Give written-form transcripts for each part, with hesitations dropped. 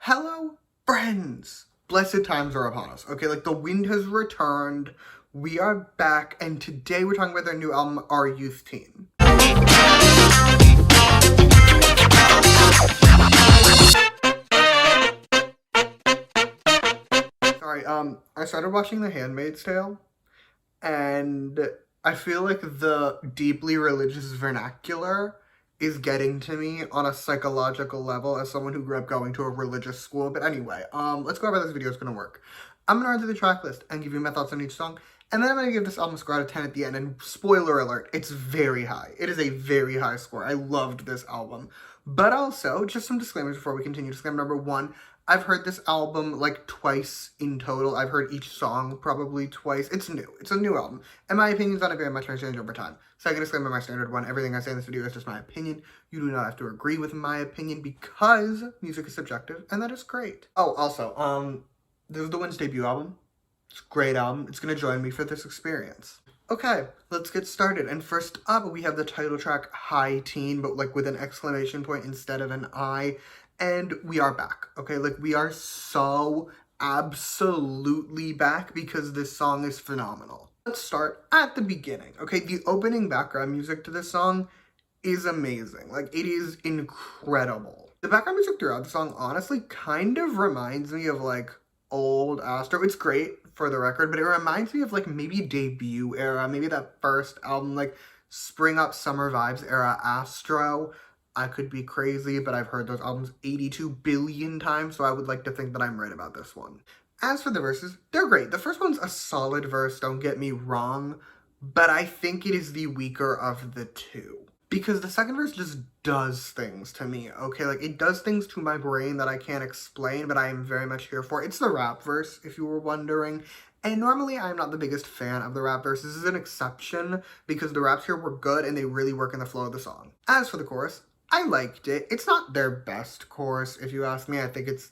Hello, friends! Blessed times are upon us. Okay, like the wind has returned. We are back, and today we're talking about their new album, Our Youth Teen. Sorry, I started watching The Handmaid's Tale, and I feel like the deeply religious vernacular is getting to me on a psychological level as someone who grew up going to a religious school. But anyway, let's go over how this video is gonna work. I'm gonna run through the track list and give you my thoughts on each song, and then I'm gonna give this album a score out of 10 at the end, and spoiler alert, it's very high. It is a very high score. I loved this album. But also, just some disclaimers before we continue. Disclaimer number one, I've heard this album like twice in total. I've heard each song probably twice. It's new. It's a new album. And my opinion's on it very much changed over time. Second disclaimer, my standard one, everything I say in this video is just my opinion. You do not have to agree with my opinion because music is subjective, and that is great. Oh, also, this is the Wind's debut album. It's a great album. It's gonna join me for this experience. Okay, let's get started. And first up, we have the title track, High Teen, but like with an exclamation point instead of an I. And we are back, okay? Like, we are so absolutely back because this song is phenomenal. Let's start at the beginning, okay? The opening background music to this song is amazing. Like, it is incredible. The background music throughout the song honestly kind of reminds me of, like, old Astro. It's great, for the record, but it reminds me of, like, maybe debut era, maybe that first album, like, Spring Up Summer Vibes era Astro. I could be crazy, but I've heard those albums 82 billion times, so I would like to think that I'm right about this one. As for the verses, they're great. The first one's a solid verse, don't get me wrong, but I think it is the weaker of the two. Because the second verse just does things to me, okay? Like, it does things to my brain that I can't explain, but I am very much here for. It's the rap verse, if you were wondering. And normally, I'm not the biggest fan of the rap verse. This is an exception, because the raps here were good, and they really work in the flow of the song. As for the chorus, I liked it. It's not their best chorus, if you ask me. I think it's,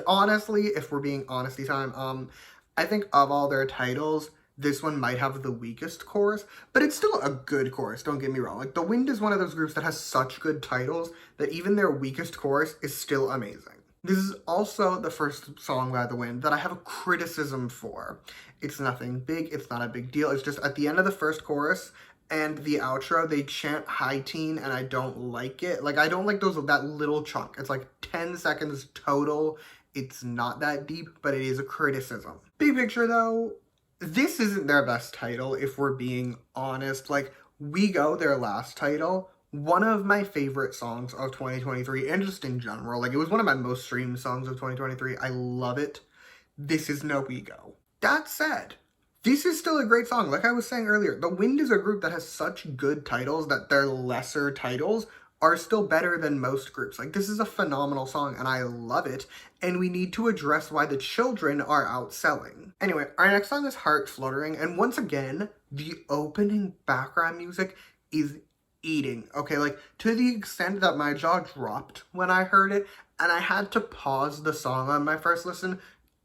honestly, if we're being honesty time, I think of all their titles, this one might have the weakest chorus, but it's still a good chorus, don't get me wrong. Like, The Wind is one of those groups that has such good titles that even their weakest chorus is still amazing. This is also the first song by The Wind that I have a criticism for. It's nothing big, it's not a big deal, it's just at the end of the first chorus, and the outro, they chant High Teen, and I don't like it. Like, I don't like that little chunk. It's like 10 seconds total. It's not that deep, but it is a criticism. Big picture, though, this isn't their best title, if we're being honest. Like, We Go, their last title, one of my favorite songs of 2023, and just in general. Like, it was one of my most streamed songs of 2023. I love it. This is no We Go. That said, this is still a great song. Like I was saying earlier, The Wind is a group that has such good titles that their lesser titles are still better than most groups. Like, this is a phenomenal song, and I love it, and we need to address why the children are outselling. Anyway, our next song is Heart Fluttering, and once again, the opening background music is eating, okay? Like, to the extent that my jaw dropped when I heard it, and I had to pause the song on my first listen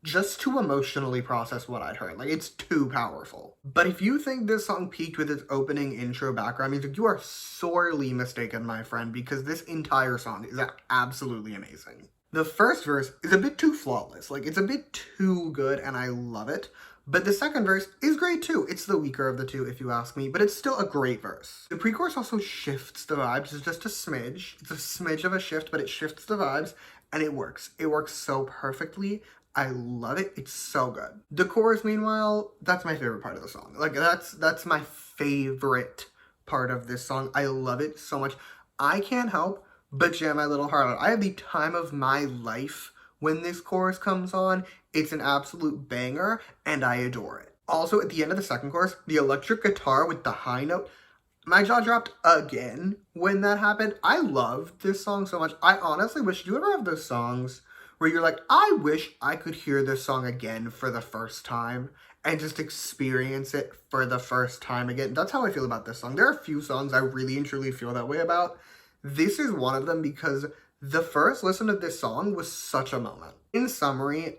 just to emotionally process what I'd heard. Like, it's too powerful. But if you think this song peaked with its opening intro background music, you are sorely mistaken, my friend, because this entire song is absolutely amazing. The first verse is a bit too flawless. Like, it's a bit too good, and I love it. But the second verse is great too. It's the weaker of the two, if you ask me, but it's still a great verse. The pre-chorus also shifts the vibes. It's just a smidge. It's a smidge of a shift, but it shifts the vibes, and it works. It works so perfectly. I love it. It's so good. The chorus, meanwhile, that's my favorite part of the song. Like, that's my favorite part of this song. I love it so much. I can't help but jam my little heart out. I have the time of my life when this chorus comes on. It's an absolute banger, and I adore it. Also, at the end of the second chorus, the electric guitar with the high note, my jaw dropped again when that happened. I loved this song so much. I honestly wish, do you ever have those songs where you're like, I wish I could hear this song again for the first time and just experience it for the first time again? That's how I feel about this song. There are a few songs I really and truly feel that way about. This is one of them because the first listen to this song was such a moment. In summary,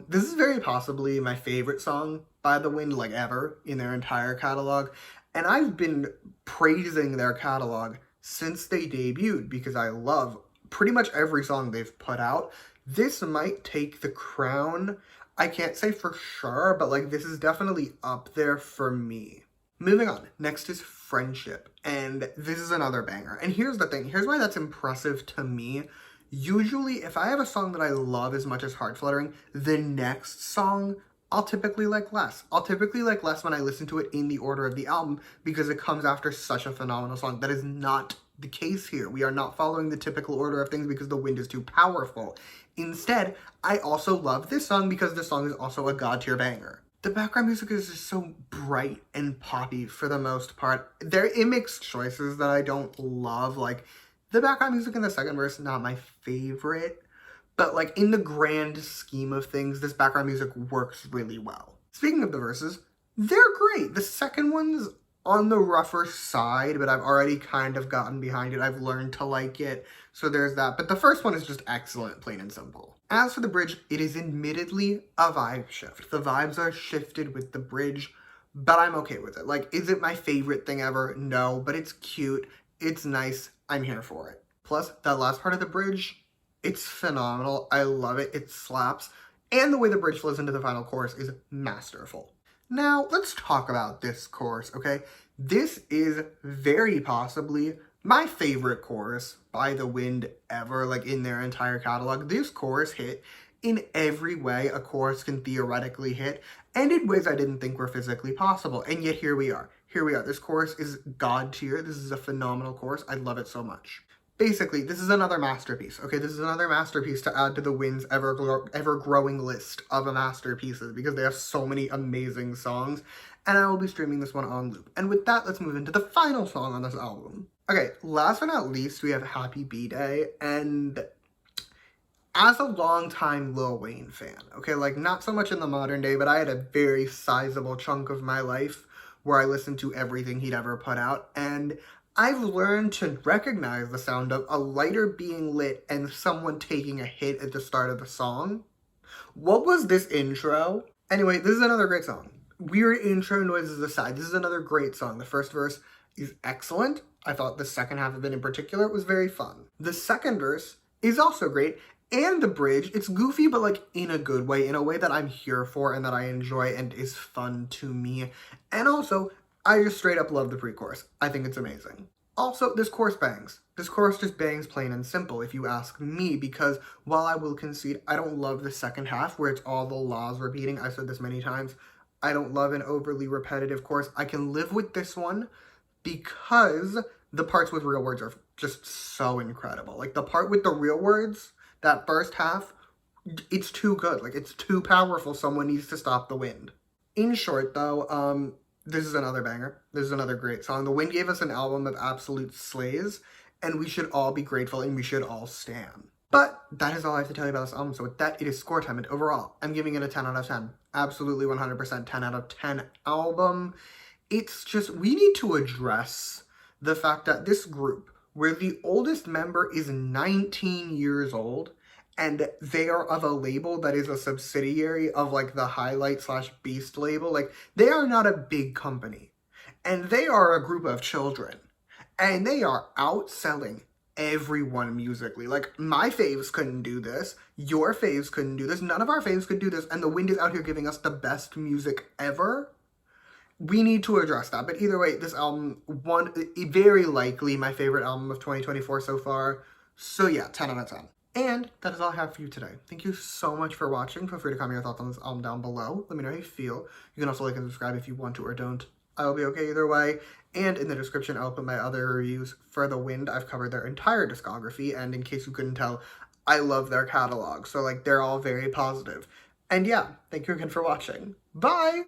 this is very possibly my favorite song by The Wind, like, ever in their entire catalog. And I've been praising their catalog since they debuted because I love pretty much every song they've put out. this might take the crown. I can't say for sure, but like this is definitely up there for me. Moving on, next is Friendship, and this is another banger. And here's the thing, here's why that's impressive to me. Usually, if I have a song that I love as much as Heart Fluttering, the next song I'll typically like less. I'll typically like less when I listen to it in the order of the album because it comes after such a phenomenal song. That is not the case here. We are not following the typical order of things because The Wind is too powerful. Instead, I also love this song because this song is also a god tier banger. The background music is just so bright and poppy for the most part. It makes choices that I don't love. Like, the background music in the second verse, not my favorite. But like in the grand scheme of things, this background music works really well. Speaking of the verses, they're great. The second one's on the rougher side, but I've already kind of gotten behind it. I've learned to like it, so there's that. But the first one is just excellent, plain and simple. As for the bridge, it is admittedly a vibe shift. The vibes are shifted with the bridge, but I'm okay with it. Like, is it my favorite thing ever? No, but it's cute. It's nice. I'm here for it. Plus, that last part of the bridge, it's phenomenal. I love it. It slaps. And the way the bridge flows into the final chorus is masterful. Now, let's talk about this chorus, okay? This is very possibly my favorite chorus by The Wind ever, like in their entire catalog. This chorus hit in every way a chorus can theoretically hit, and in ways I didn't think were physically possible. And yet here we are. Here we are. This chorus is god tier. This is a phenomenal chorus. I love it so much. Basically, this is another masterpiece, okay? This is another masterpiece to add to the Wind's ever-growing list of masterpieces because they have so many amazing songs, and I will be streaming this one on loop. And with that, let's move into the final song on this album. Okay, last but not least, we have Happy B-Day, and as a longtime Lil Wayne fan, okay, like not so much in the modern day, but I had a very sizable chunk of my life where I listened to everything he'd ever put out, and I've learned to recognize the sound of a lighter being lit and someone taking a hit at the start of the song. What was this intro? Anyway, this is another great song. Weird intro noises aside, this is another great song. The first verse is excellent. I thought the second half of it in particular was very fun. The second verse is also great, and the bridge, it's goofy, but like in a good way, in a way that I'm here for and that I enjoy and is fun to me. And also, I just straight up love the pre-chorus. I think it's amazing. Also, this chorus bangs. This chorus just bangs plain and simple, if you ask me, because while I will concede, I don't love the second half where it's all the laws repeating. I've said this many times. I don't love an overly repetitive chorus. I can live with this one because the parts with real words are just so incredible. Like the part with the real words, that first half, it's too good. Like it's too powerful. Someone needs to stop the wind. In short, though, this is another banger. This is another great song. The Wind gave us an album of absolute slays, and we should all be grateful and we should all stan. But that is all I have to tell you about this album. So with that, it is score time, and overall, I'm giving it a 10 out of 10. Absolutely 100% 10 out of 10 album. It's just, we need to address the fact that this group, where the oldest member is 19 years old, and they are of a label that is a subsidiary of like the Highlight / Beast label. Like they are not a big company, and they are a group of children, and they are outselling everyone musically. Like my faves couldn't do this, your faves couldn't do this, none of our faves could do this, and the Wind is out here giving us the best music ever. We need to address that. But either way, this album, very likely my favorite album of 2024 so far. So yeah, 10 out of 10. And that is all I have for you today. Thank you so much for watching. Feel free to comment your thoughts on this album down below. Let me know how you feel. You can also like and subscribe if you want to or don't. I'll be okay either way. And in the description, I'll put my other reviews for The Wind. I've covered their entire discography, and in case you couldn't tell, I love their catalog. So like, they're all very positive. And yeah, thank you again for watching. Bye!